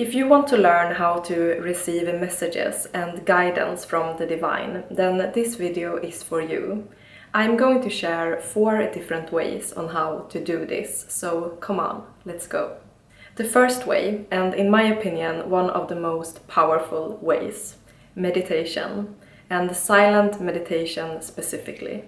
If you want to learn how to receive messages and guidance from the divine, then this video is for you. I'm going to share 4 different ways on how to do this, so come on, let's go. The first way, and in my opinion one of the most powerful ways, meditation, and silent meditation specifically.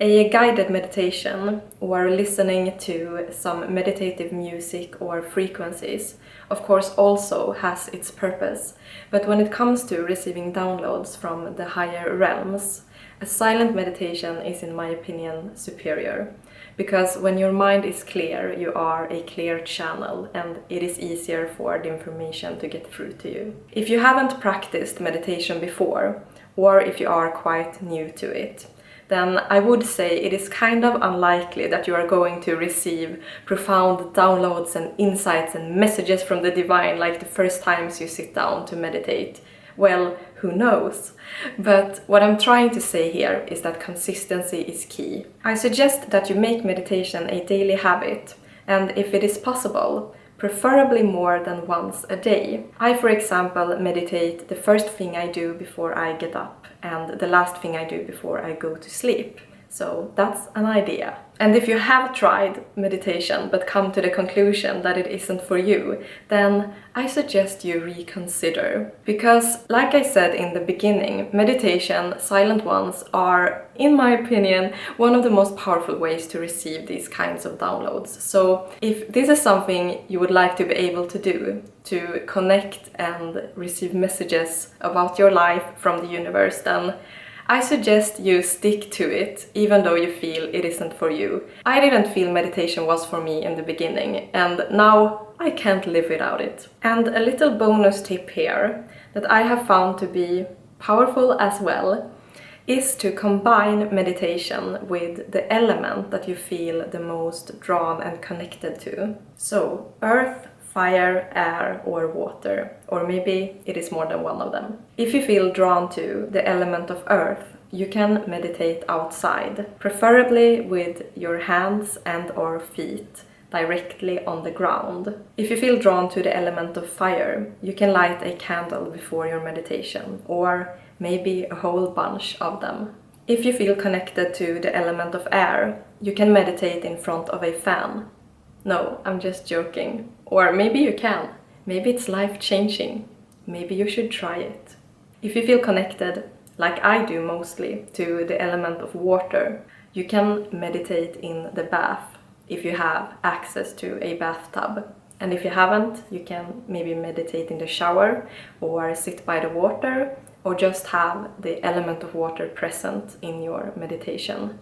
A guided meditation, or listening to some meditative music or frequencies, of course also has its purpose, but when it comes to receiving downloads from the higher realms, a silent meditation is, in my opinion, superior. Because when your mind is clear, you are a clear channel and it is easier for the information to get through to you. If you haven't practiced meditation before, or if you are quite new to it, then I would say it is kind of unlikely that you are going to receive profound downloads and insights and messages from the divine like the first times you sit down to meditate. Well, who knows? But what I'm trying to say here is that consistency is key. I suggest that you make meditation a daily habit, and if it is possible, preferably more than once a day. I, for example, meditate the first thing I do before I get up and the last thing I do before I go to sleep. So that's an idea. And if you have tried meditation but come to the conclusion that it isn't for you, then I suggest you reconsider. Because, like I said in the beginning, meditation, silent ones, are, in my opinion, one of the most powerful ways to receive these kinds of downloads. So if this is something you would like to be able to do, to connect and receive messages about your life from the universe, then I suggest you stick to it, even though you feel it isn't for you. I didn't feel meditation was for me in the beginning, and now I can't live without it. And a little bonus tip here, that I have found to be powerful as well, is to combine meditation with the element that you feel the most drawn and connected to. So, earth, fire, air, or water, or maybe it is more than one of them. If you feel drawn to the element of earth, you can meditate outside, preferably with your hands and or feet directly on the ground. If you feel drawn to the element of fire, you can light a candle before your meditation, or maybe a whole bunch of them. If you feel connected to the element of air, you can meditate in front of a fan. No, I'm just joking. Or maybe you can. Maybe it's life-changing. Maybe you should try it. If you feel connected, like I do mostly, to the element of water, you can meditate in the bath if you have access to a bathtub. And if you haven't, you can maybe meditate in the shower, or sit by the water, or just have the element of water present in your meditation.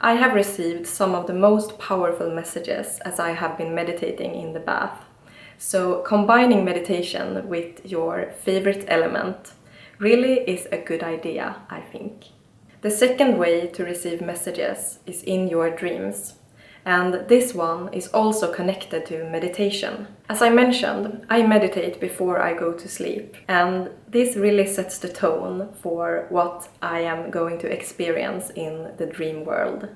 I have received some of the most powerful messages as I have been meditating in the bath. So combining meditation with your favorite element really is a good idea, I think. The second way to receive messages is in your dreams. And this one is also connected to meditation. As I mentioned, I meditate before I go to sleep, and this really sets the tone for what I am going to experience in the dream world.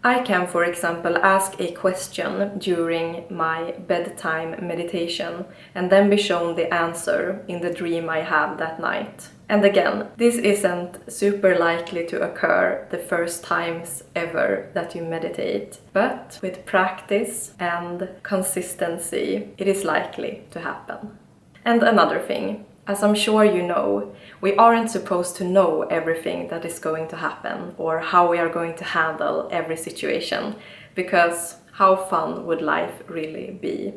I can, for example, ask a question during my bedtime meditation and then be shown the answer in the dream I have that night. And again, this isn't super likely to occur the first times ever that you meditate, but with practice and consistency, it is likely to happen. And another thing, as I'm sure you know, we aren't supposed to know everything that is going to happen or how we are going to handle every situation, because how fun would life really be?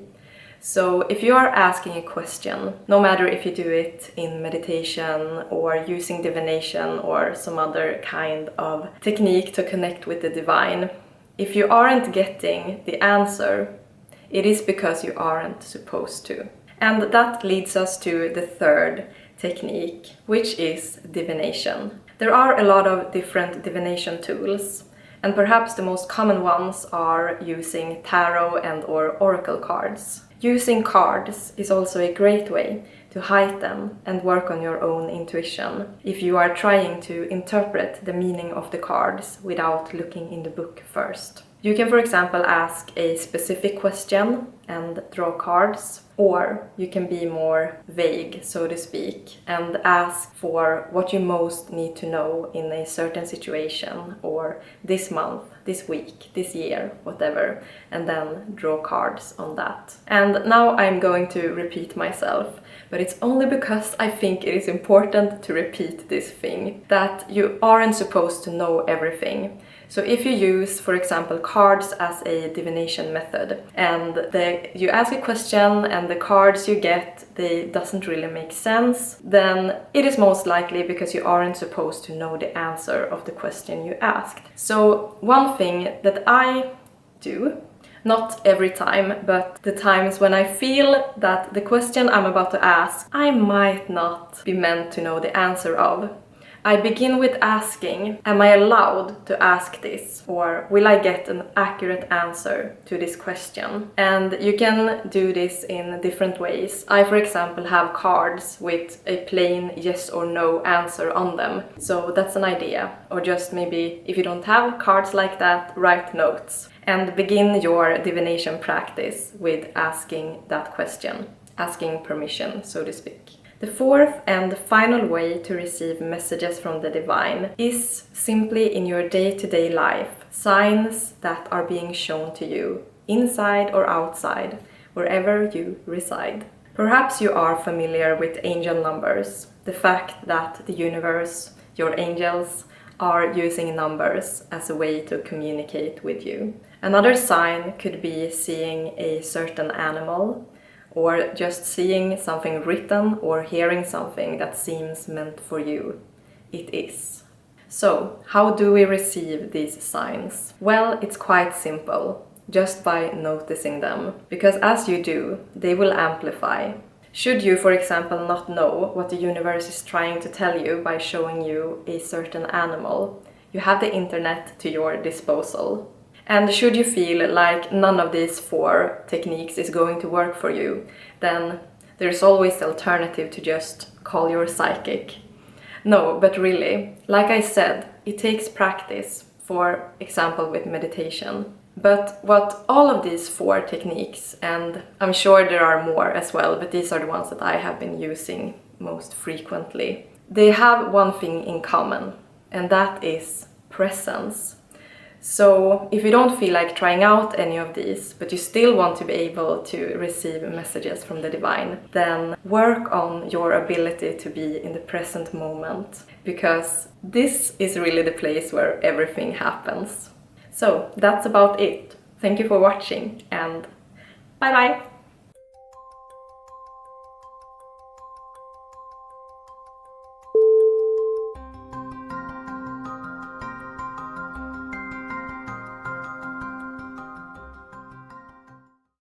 So if you are asking a question, no matter if you do it in meditation or using divination or some other kind of technique to connect with the divine, if you aren't getting the answer, it is because you aren't supposed to. And that leads us to the third technique, which is divination. There are a lot of different divination tools, and perhaps the most common ones are using tarot and or oracle cards. Using cards is also a great way to heighten and work on your own intuition if you are trying to interpret the meaning of the cards without looking in the book first. You can, for example, ask a specific question and draw cards, or you can be more vague, so to speak, and ask for what you most need to know in a certain situation, or this month, this week, this year, whatever, and then draw cards on that. And now I'm going to repeat myself, but it's only because I think it is important to repeat this thing, that you aren't supposed to know everything. So if you use, for example, cards as a divination method, and you ask a question and the cards you get, they doesn't really make sense, then it is most likely because you aren't supposed to know the answer of the question you asked. So one thing that I do, not every time, but the times when I feel that the question I'm about to ask, I might not be meant to know the answer of, I begin with asking, am I allowed to ask this? Or will I get an accurate answer to this question? And you can do this in different ways. I, for example, have cards with a plain yes or no answer on them. So that's an idea. Or just maybe, if you don't have cards like that, write notes. And begin your divination practice with asking that question. Asking permission, so to speak. The fourth and final way to receive messages from the divine is simply in your day-to-day life, signs that are being shown to you, inside or outside, wherever you reside. Perhaps you are familiar with angel numbers, the fact that the universe, your angels, are using numbers as a way to communicate with you. Another sign could be seeing a certain animal, or just seeing something written or hearing something that seems meant for you. It is. So, how do we receive these signs? Well, it's quite simple, just by noticing them, because as you do, they will amplify. Should you, for example, not know what the universe is trying to tell you by showing you a certain animal, you have the internet to your disposal. And should you feel like none of these 4 techniques is going to work for you, then there's always the alternative to just call your psychic. No, but really, like I said, it takes practice, for example with meditation. But what all of these 4 techniques, and I'm sure there are more as well, but these are the ones that I have been using most frequently, they have one thing in common, and that is presence. So if you don't feel like trying out any of these, but you still want to be able to receive messages from the divine, then work on your ability to be in the present moment, because this is really the place where everything happens. So that's about it. Thank you for watching, and bye bye!